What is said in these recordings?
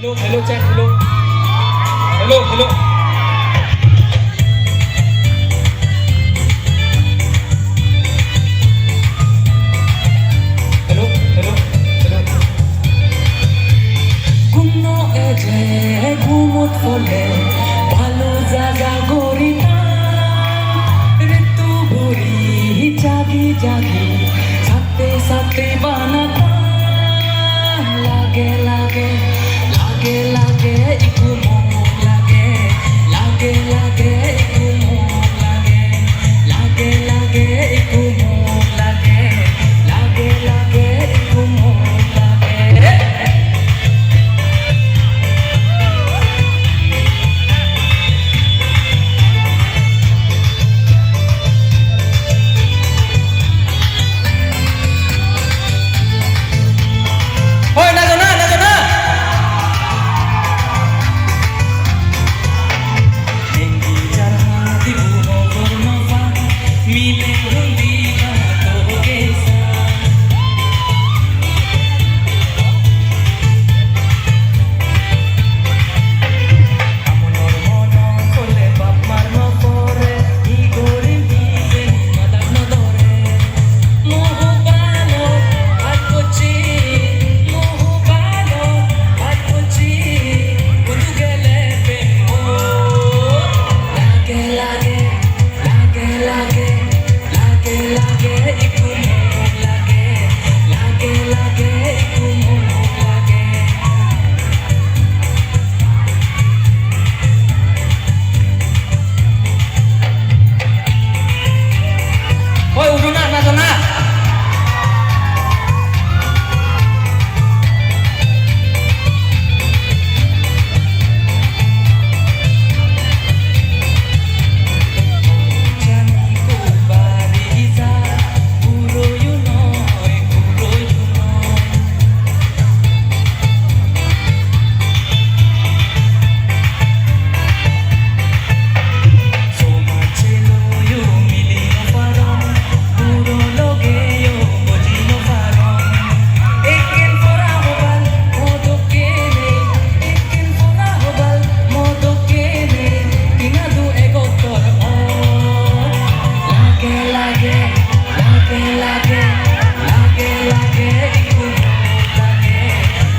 Hello, hello, chat, hello. Hello, hello. Hello, hello, hello. ঘুমনো এজে ঘুমত ফলে ভালো জাগা গড়ি না ঋতু ভরি জাগি জাগি সাথে সাথে বানাতা লাগে লাগে লাগে লাগে ইকু মন লাগে লাগে লাগে ইকু মন লাগে লাগে লাগে ইকু মন লাগে লাগে লাগে ইকু মন লাগে Hoy, nato na, nato na. Dengi jarha di buno gorno fa mile hondi to gesa amonor mono kole bap marno pore I gori bize madak no dore mohubalo atkochi mohubalo atkochi kudu gele pe o lage lage lage lage lage lage iku mon lage lage lage iku mon lage Hoy, uno na, nato na. jani ko bariza puro you know puro you know so much you mili no paron puro loge yo boji no paron ekin fora hobal modo kene ekin fora hobal modo kene tinadu egotor o lage lage lage lage lage lage iku lage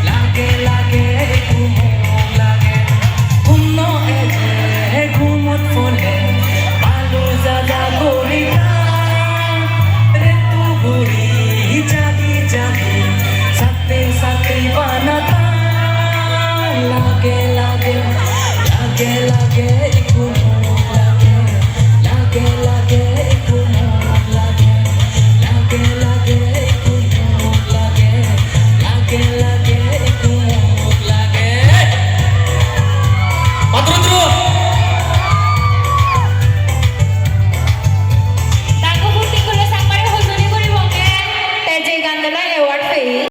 lage lage iku lage ঘুমনো এজে ঘুমত ফলে ভালো জাগা গড়ি না ঋতু ভরি জাগি জাগি সাথে সাথে বানাতা লাগে লাগে লাগে লাগে